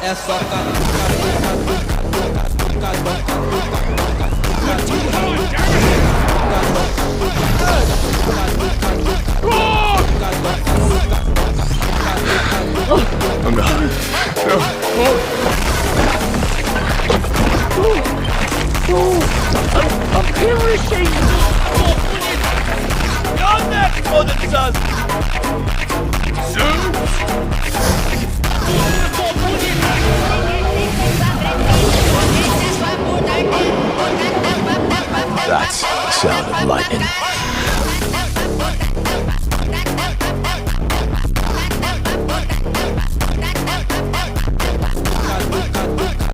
É só Oh no. I'm perishing! You're next, mother son! That's the sound of lightning.